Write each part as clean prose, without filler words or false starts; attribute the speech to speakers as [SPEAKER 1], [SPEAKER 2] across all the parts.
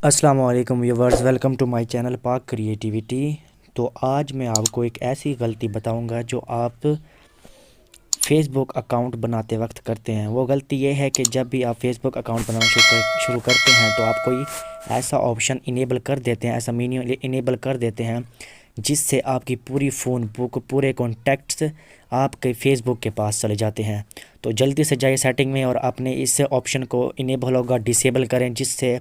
[SPEAKER 1] अस्सलाम वालेकुम viewers, welcome to my channel Pak creativity. तो आज मैं आपको एक ऐसी गलती बताऊंगा जो आप फेसबुक अकाउंट बनाते वक्त करते हैं। वो गलती ये है कि जब भी आप फेसबुक अकाउंट बनाना शुरू करते हैं तो आप कोई ऐसा ऑप्शन इनेबल कर देते हैं, ऐसा मीन्यू इनेबल कर देते हैं जिससे आपकी पूरी फ़ोन बुक, पूरे कॉन्टैक्ट्स आपके फेसबुक के पास चले जाते हैं। तो जल्दी से जाइए सेटिंग में और अपने इस ऑप्शन को इनेबल होगा डिसेबल करें, जिससे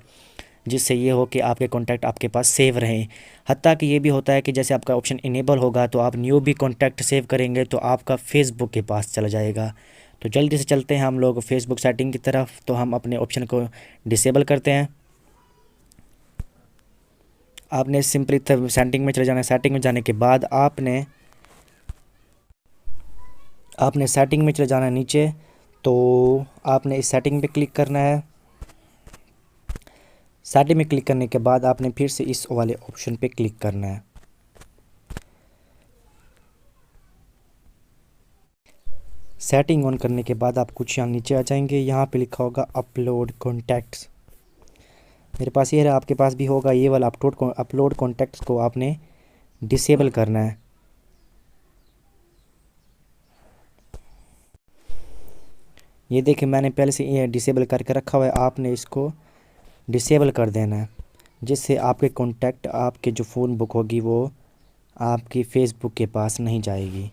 [SPEAKER 1] जिससे ये हो कि आपके कॉन्टैक्ट आपके पास सेव रहें। हत्ता कि ये भी होता है कि जैसे आपका ऑप्शन इनेबल होगा तो आप न्यू भी कॉन्टैक्ट सेव करेंगे तो आपका फेसबुक के पास चला जाएगा। तो जल्दी से चलते हैं हम लोग फेसबुक सेटिंग की तरफ। तो हम अपने ऑप्शन को डिसेबल करते हैं। आपने सिंपली सेटिंग में चले जाना है। सेटिंग में जाने के बाद आपने सेटिंग में चले जाना है नीचे। तो आपने इस सेटिंग पे क्लिक करना है। सेटिंग में क्लिक करने के बाद आपने फिर से इस वाले ऑप्शन पे क्लिक करना है। सेटिंग ऑन करने के बाद आप कुछ यहाँ नीचे आ जाएंगे। यहाँ पे लिखा होगा अपलोड कॉन्टैक्ट्स। मेरे पास ये रहा, आपके पास भी होगा ये वाला। अपलोड कॉन्टैक्ट्स को आपने डिसेबल करना है। ये देखिए, मैंने पहले से ये डिसेबल करके रखा हुआ है। आपने इसको डिसेबल कर देना है, जिससे आपके कॉन्टैक्ट, आपके जो फ़ोन बुक होगी वो आपकी फ़ेसबुक के पास नहीं जाएगी।